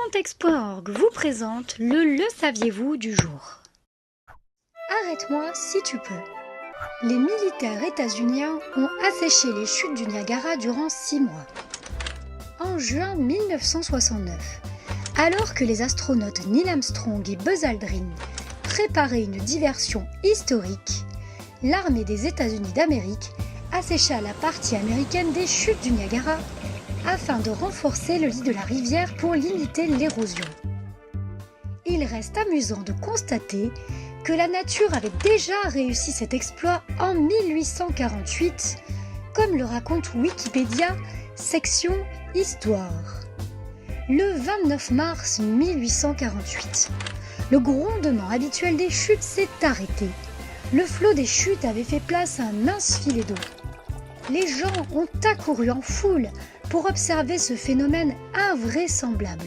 Spontex.org vous présente le saviez-vous du jour. Arrête-moi si tu peux. Les militaires états-uniens ont asséché les chutes du Niagara durant 6 mois. En juin 1969, alors que les astronautes Neil Armstrong et Buzz Aldrin préparaient une diversion historique, l'armée des États-Unis d'Amérique assécha la partie américaine des chutes du Niagara afin de renforcer le lit de la rivière pour limiter l'érosion. Il reste amusant de constater que la nature avait déjà réussi cet exploit en 1848, comme le raconte Wikipédia, section Histoire. Le 29 mars 1848, le grondement habituel des chutes s'est arrêté. Le flot des chutes avait fait place à un mince filet d'eau. Les gens ont accouru en foule pour observer ce phénomène invraisemblable.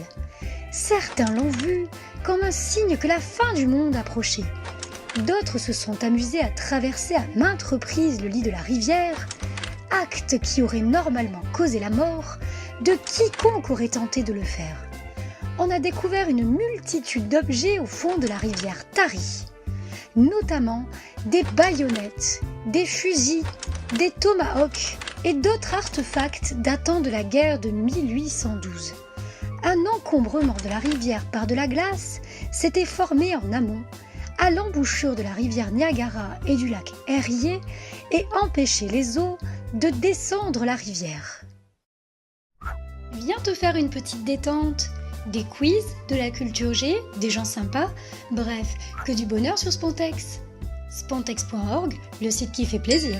Certains l'ont vu comme un signe que la fin du monde approchait. D'autres se sont amusés à traverser à maintes reprises le lit de la rivière, acte qui aurait normalement causé la mort de quiconque aurait tenté de le faire. On a découvert une multitude d'objets au fond de la rivière tarie, notamment des baïonnettes, des fusils, des tomahawks et d'autres artefacts datant de la guerre de 1812. Un encombrement de la rivière par de la glace s'était formé en amont, à l'embouchure de la rivière Niagara et du lac Erie, et empêchait les eaux de descendre la rivière. Viens te faire une petite détente, des quiz, de la culture G, des gens sympas, bref, que du bonheur sur Spontex. Spontex.org, le site qui fait plaisir.